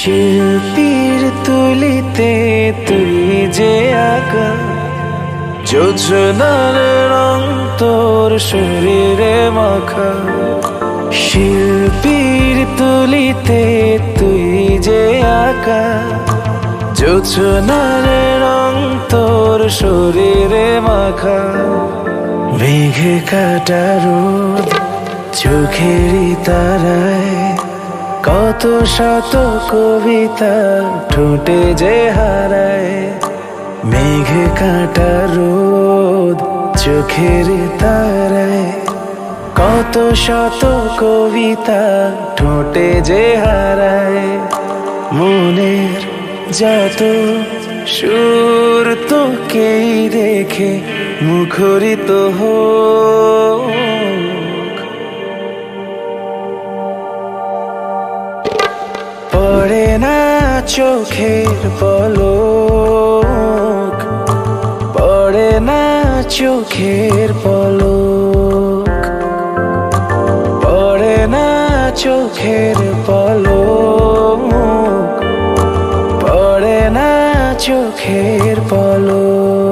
শিল্পীর তুলিতে তুই যে আঁকা, যোজনার রং তোর শরীরে মাখা। শিল্পীর তুলিতে তুই যে আঁকা, যোজনার রং তোর শরীরে মাখা। মেঘে কাটা রোদ চোখেরই তারায়, কত শত কবিতা ঠোঁটে যে হারায়। মেঘে কাটা রোদ চোখের তারায়, কত শত কবিতা ঠোঁটে যে হারায়। মনের যত সুর তোকেই রেখে মুখরিত হোক। পড়ে না চোখের পলক, পড়ে না চোখের পলক, পড়ে না চোখের পলক, পড়ে না চোখের পলক।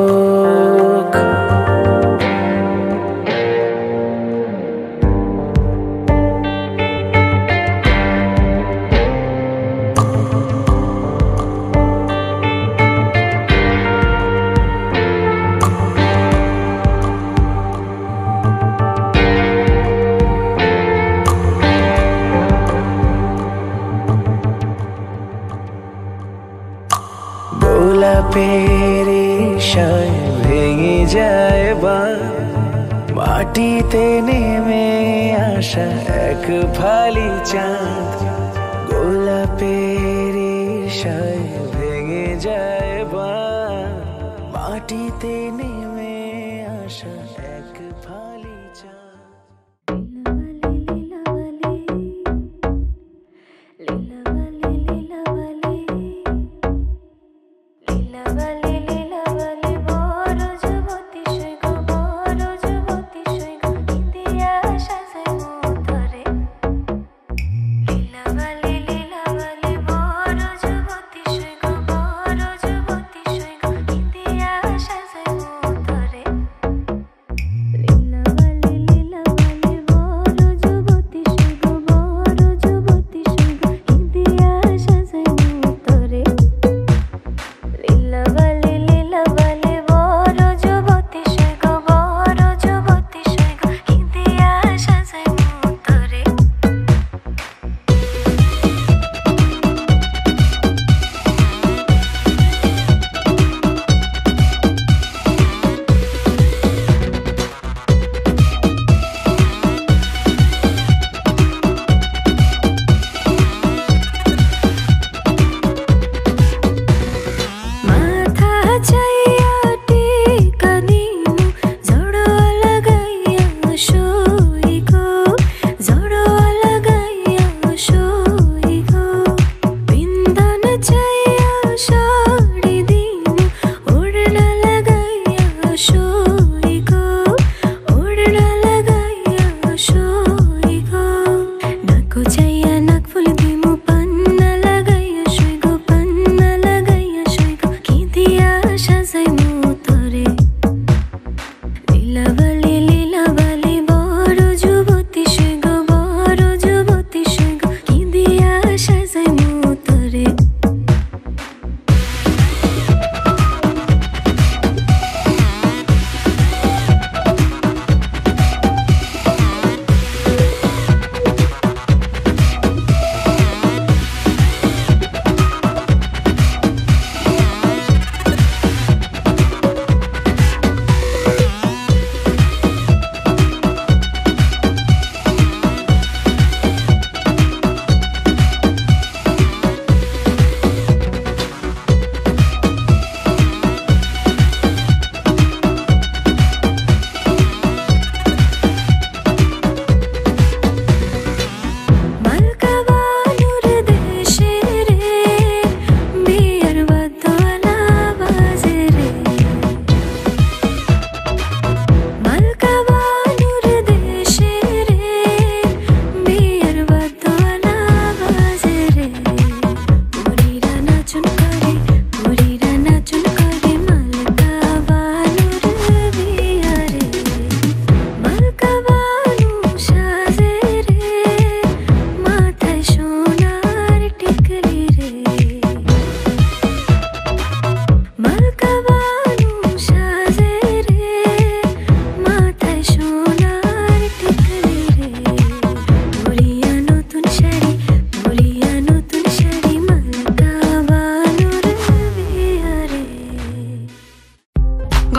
গোলাপের ইশায় ভেঙে যায় বাঁধ, মাটিতে নেমে আসা এক ফালি চাঁদ। গোলাপের ইশায় ভেঙে যায় বাঁধ, মাটিতে নেমে আসা এক ফালি চাঁদ।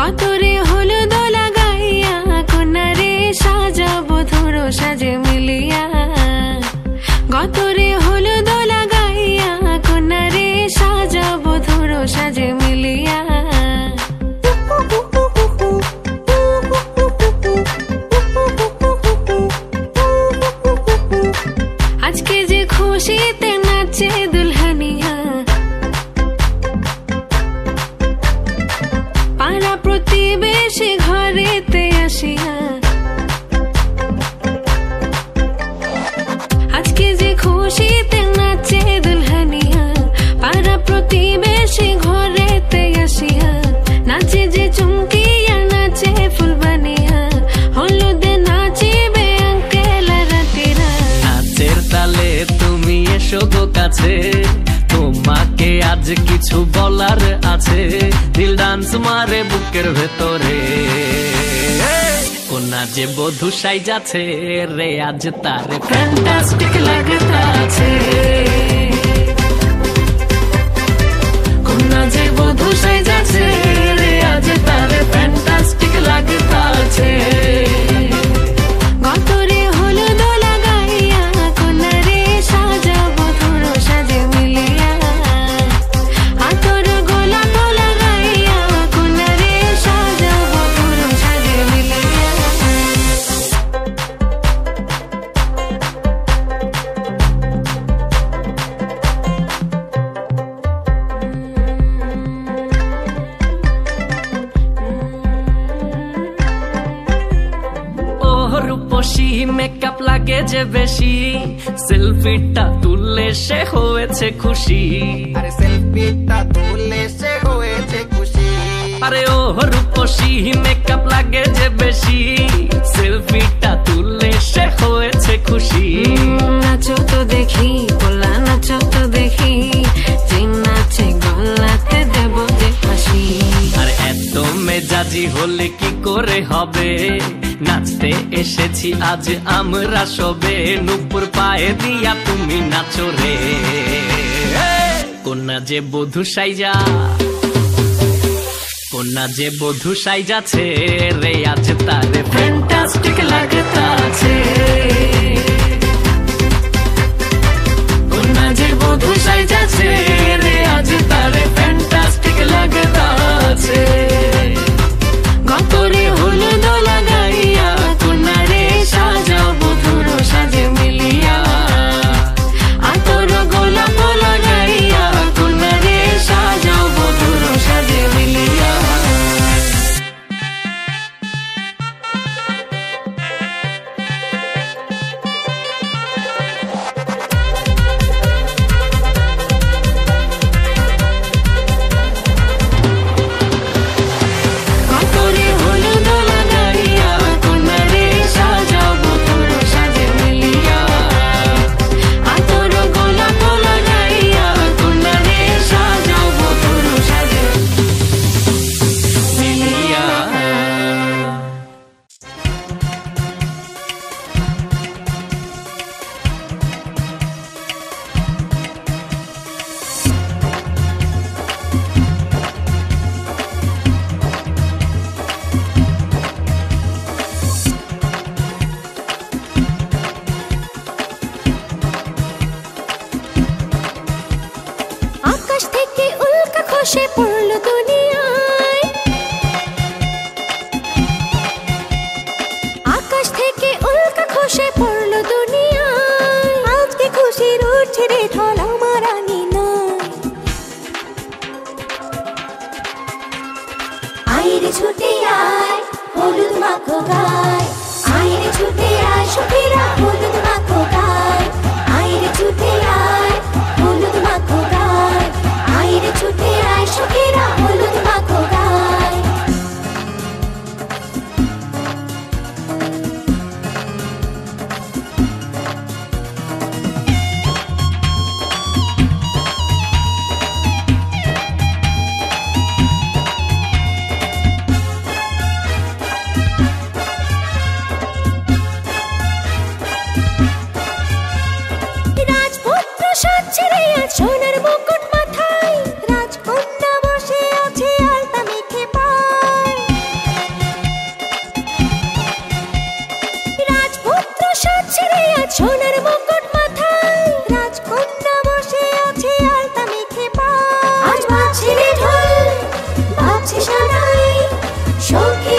গতরে হলুদ লাগাইয়া কন্যারে সাজাবো ধরো সাজে মিলিয়া গতরে হলুদ লাগাইয়া কন্যারে সাজাবো ধরো সাজে মিলিয়া আজকে যে খুশিতে নাচে দুলহানিয়া পাড়া প্রতিবেশী ঘরেতে আসিয়া আজকে যে খুশিতে নাচে দুলহানিয়া পাড়া প্রতিবেশী ঘরেতে আসিয়া নাচে যে চুমকিয়া নাচে ফুলবানিয়া হলুদে নাচিবে আঙ্কেল রাতিরা নাচের তালে তুমি এসো গো কাছে তোমাকে আজ কিছু বলার আছে দিল ডান্স মারে বুকের ভেতরে কোনা যে বধূ সাইজাছে রে আজ তার ফ্যান্টাস্টিক লাগতাছে কোনা যে বধূ সাইজাছে রে আজ তার ফ্যান্টাস্টিক লাগতাছে গতরে হলুদ লাগাইয়া কন্যারে সাজাবো ধরো সাজে মিলিয়া আতর গোলাপ লাগাইয়া কন্যারে সাজাবো ধরো সাজে মিলিয়া রূপসী মেকআপ লাগে যে বেশি সেলফিটা তুললে সে হয়েছে খুশি আরে সেলফিটা তুললে সে হয়েছে খুশি আরে ও রূপসী মেকআপ লাগে যে বেশি সেলফিটা তুললে সে হয়েছে খুশি নাচো তো দেখি গোলা নাচো তো দেখি যে নাচে গলাতে দেব যে হাসি আর এত মেজাজি হলে কি করে হবে নাচতে এসেছি আজ আমরা সবে নুপুর পায়ে দিয়া তুমি নাচো রে কোনা যে বধূ সাইজা কোনা যে বধূ সাইজাছে রে আজ তারে ফ্যান্টাস্টিক লাগতাছে কোনা যে বধূ সাইজাছে রে আজ তারে ফ্যান্টাস্টিক লাগতাছে গতরে হলুদ লাগাইয়া কন্যারে সাজাবো ধরো সাজে মিলিয়া আতর গোলাপ লাগাইয়া কন্যারে সাজাবো ধরো সাজে মিলিয়া গতরে হলুদ লাগাইয়া কন্যারে সাজাবো ধরো সাজে মিলিয়া আতর গোলাপ লাগাইয়া কন্যারে সাজাবো ধরো সাজে মিলিয়া আকাশ থেকে উল্কা খসে পড়লো দুনিয়ায় আকাশ থেকে উল্কা খসে পড়লো দুনিয়ায় আজকে খুশির উঠছে রে ঢল আমার আঙিনায় আইরে ছুটে আয় হলুদ মাখো গায় আইরে ছুটে আয় সখীরা হলুদ মাখো গায় আইরে ছুটে আয় হলুদ মাখো গায় আইরে ছুটে আয় সখীরা হলুদ মাখো গায় রাজপুত্র সাজছে রে আজ সোনার মুকুট মাথায় রাজকন্যা বসে আছে সখী